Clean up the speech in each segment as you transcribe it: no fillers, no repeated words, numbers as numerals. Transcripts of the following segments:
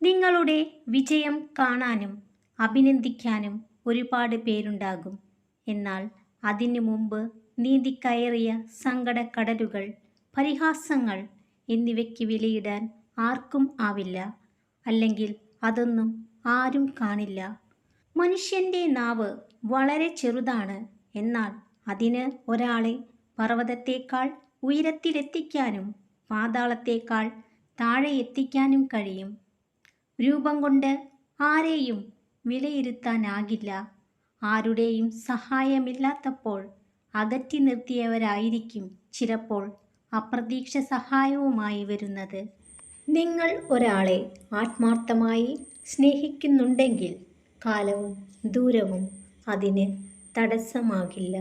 നിങ്ങളുടെ വിജയം കാണാനും അഭിനന്ദിക്കാനും ഒരുപാട് പേരുണ്ടാകും. എന്നാൽ അതിനു മുമ്പ് നീന്തിക്കയറിയ സങ്കടക്കടലുകൾ, പരിഹാസങ്ങൾ എന്നിവയ്ക്ക് വിലയിടാൻ ആർക്കും ആവില്ല. അല്ലെങ്കിൽ അതൊന്നും ആരും കാണില്ല. മനുഷ്യൻ്റെ നാവ് വളരെ ചെറുതാണ്. എന്നാൽ അതിന് ഒരാളെ പർവ്വതത്തേക്കാൾ ഉയരത്തിലെത്തിക്കാനും പാതാളത്തേക്കാൾ താഴെ എത്തിക്കാനും കഴിയും. രൂപം കൊണ്ട് ആരെയും വിലയിരുത്താനാകില്ല. ആരുടെയും സഹായമില്ലാത്തപ്പോൾ അകറ്റി നിർത്തിയവരായിരിക്കും ചിലപ്പോൾ അപ്രതീക്ഷ സഹായവുമായി വരുന്നത്. നിങ്ങൾ ഒരാളെ ആത്മാർത്ഥമായി സ്നേഹിക്കുന്നുണ്ടെങ്കിൽ കാലവും ദൂരവും അതിന് തടസ്സമാകില്ല.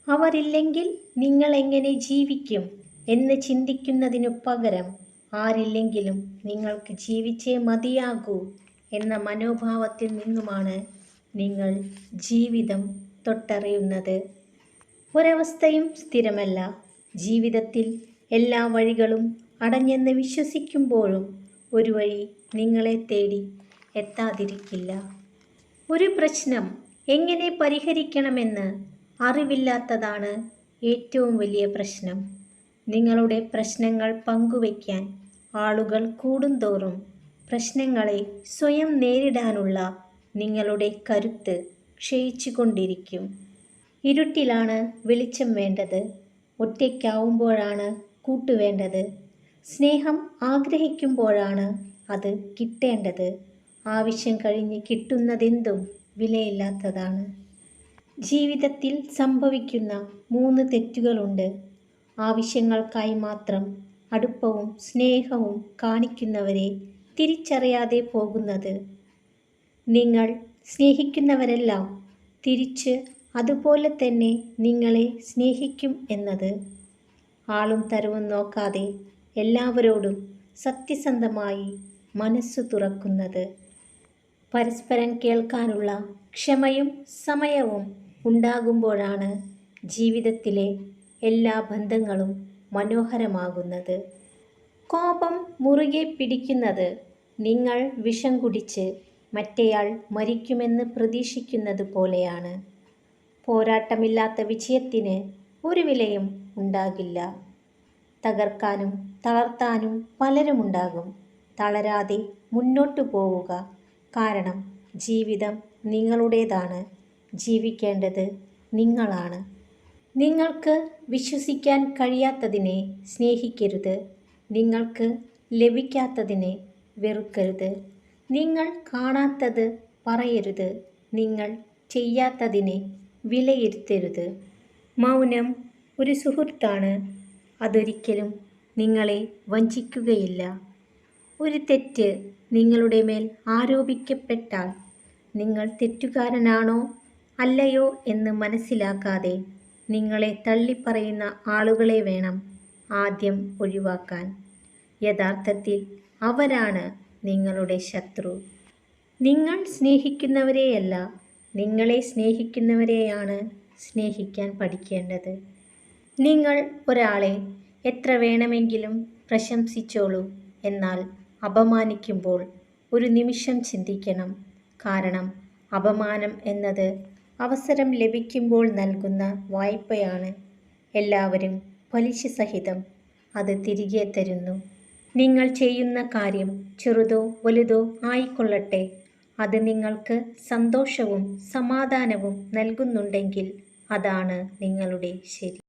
അവരില്ലെങ്കിൽ നിങ്ങൾ എങ്ങനെ ജീവിക്കും എന്ന് ചിന്തിക്കുന്നതിനു പകരം ആരില്ലെങ്കിലും നിങ്ങൾക്ക് ജീവിച്ചേ മതിയാകൂ എന്ന മനോഭാവത്തിൽ നിന്നുമാണ് നിങ്ങൾ ജീവിതം തൊട്ടറിയുന്നത്. ഒരവസ്ഥയും സ്ഥിരമല്ല. ജീവിതത്തിൽ എല്ലാ വഴികളും അടഞ്ഞെന്ന് വിശ്വസിക്കുമ്പോഴും ഒരു വഴി നിങ്ങളെ തേടി എത്താതിരിക്കില്ല. ഒരു പ്രശ്നം എങ്ങനെ പരിഹരിക്കണമെന്ന് അറിവില്ലാത്തതാണ് ഏറ്റവും വലിയ പ്രശ്നം. നിങ്ങളുടെ പ്രശ്നങ്ങൾ പങ്കുവയ്ക്കാൻ ആളുകൾ കൂടുന്തോറും പ്രശ്നങ്ങളെ സ്വയം നേരിടാനുള്ള നിങ്ങളുടെ കരുത്ത് ക്ഷയിച്ചുകൊണ്ടിരിക്കും. ഇരുട്ടിലാണ് വെളിച്ചം വേണ്ടത്. ഒറ്റയ്ക്കാവുമ്പോഴാണ് കൂട്ടുവേണ്ടത്. സ്നേഹം ആഗ്രഹിക്കുമ്പോഴാണ് അത് കിട്ടേണ്ടത്. ആവശ്യം കഴിഞ്ഞ് കിട്ടുന്നതെന്തും വിലയില്ലാത്തതാണ്. ജീവിതത്തിൽ സംഭവിക്കുന്ന 3 തെറ്റുകളുണ്ട്. ആവശ്യങ്ങൾക്കായി മാത്രം അടുപ്പവും സ്നേഹവും കാണിക്കുന്നവരെ തിരിച്ചറിയാതെ പോകുന്നത്. നിങ്ങൾ സ്നേഹിക്കുന്നവരെല്ലാം തിരിച്ച് അതുപോലെ തന്നെ നിങ്ങളെ സ്നേഹിക്കും എന്നത്. ആളും തരവും നോക്കാതെ എല്ലാവരോടും സത്യസന്ധമായി മനസ്സു തുറക്കുന്നത്. പരസ്പരം കേൾക്കാനുള്ള ക്ഷമയും സമയവും ഉണ്ടാകുമ്പോഴാണ് ജീവിതത്തിലെ എല്ലാ ബന്ധങ്ങളും മനോഹരമാകുന്നത്. കോപം മുറുകെ പിടിക്കുന്നത് നിങ്ങൾ വിഷം കുടിച്ച് മറ്റേയാൾ മരിക്കുമെന്ന് പ്രതീക്ഷിക്കുന്നത് പോലെയാണ്. പോരാട്ടമില്ലാത്ത വിജയത്തിന് ഒരു വിലയും ഉണ്ടാകില്ല. തകർക്കാനും തളർത്താനും പലരുമുണ്ടാകും. തളരാതെ മുന്നോട്ടു പോവുക. കാരണം ജീവിതം നിങ്ങളുടേതാണ്. ജീവിക്കേണ്ടത് നിങ്ങളാണ്. നിങ്ങൾക്ക് വിശ്വസിക്കാൻ കഴിയാത്തതിനെ സ്നേഹിക്കരുത്. നിങ്ങൾക്ക് ലഭിക്കാത്തതിനെ വെറുക്കരുത്. നിങ്ങൾ കാണാത്തത് പറയരുത്. നിങ്ങൾ ചെയ്യാത്തതിനെ വിലയിരുത്തരുത്. മൗനം ഒരു സുഹൃത്താണ്. അതൊരിക്കലും നിങ്ങളെ വഞ്ചിക്കുകയില്ല. ഒരു തെറ്റ് നിങ്ങളുടെ മേൽ ആരോപിക്കപ്പെട്ടാൽ നിങ്ങൾ തെറ്റുകാരനാണോ അല്ലയോ എന്ന് മനസ്സിലാക്കാതെ നിങ്ങളെ തള്ളിപ്പറയുന്ന ആളുകളെ വേണം ആദ്യം ഒഴിവാക്കാൻ. യഥാർത്ഥത്തിൽ അവരാണ് നിങ്ങളുടെ ശത്രു. നിങ്ങൾ സ്നേഹിക്കുന്നവരെയല്ല, നിങ്ങളെ സ്നേഹിക്കുന്നവരെയാണ് സ്നേഹിക്കാൻ പഠിക്കേണ്ടത്. നിങ്ങൾ ഒരാളെ എത്ര വേണമെങ്കിലും പ്രശംസിച്ചോളൂ. എന്നാൽ അപമാനിക്കുമ്പോൾ ഒരു നിമിഷം ചിന്തിക്കണം. കാരണം അപമാനം എന്നത് അവസരം ലഭിക്കുമ്പോൾ നൽകുന്ന വായ്പയാണ്. എല്ലാവരും പലിശ സഹിതം അത് തിരികെ തരുന്നു. നിങ്ങൾ ചെയ്യുന്ന കാര്യം ചെറുതോ വലുതോ ആയിക്കൊള്ളട്ടെ, അത് നിങ്ങൾക്ക് സന്തോഷവും സമാധാനവും നൽകുന്നുണ്ടെങ്കിൽ അതാണ് നിങ്ങളുടെ ശരി.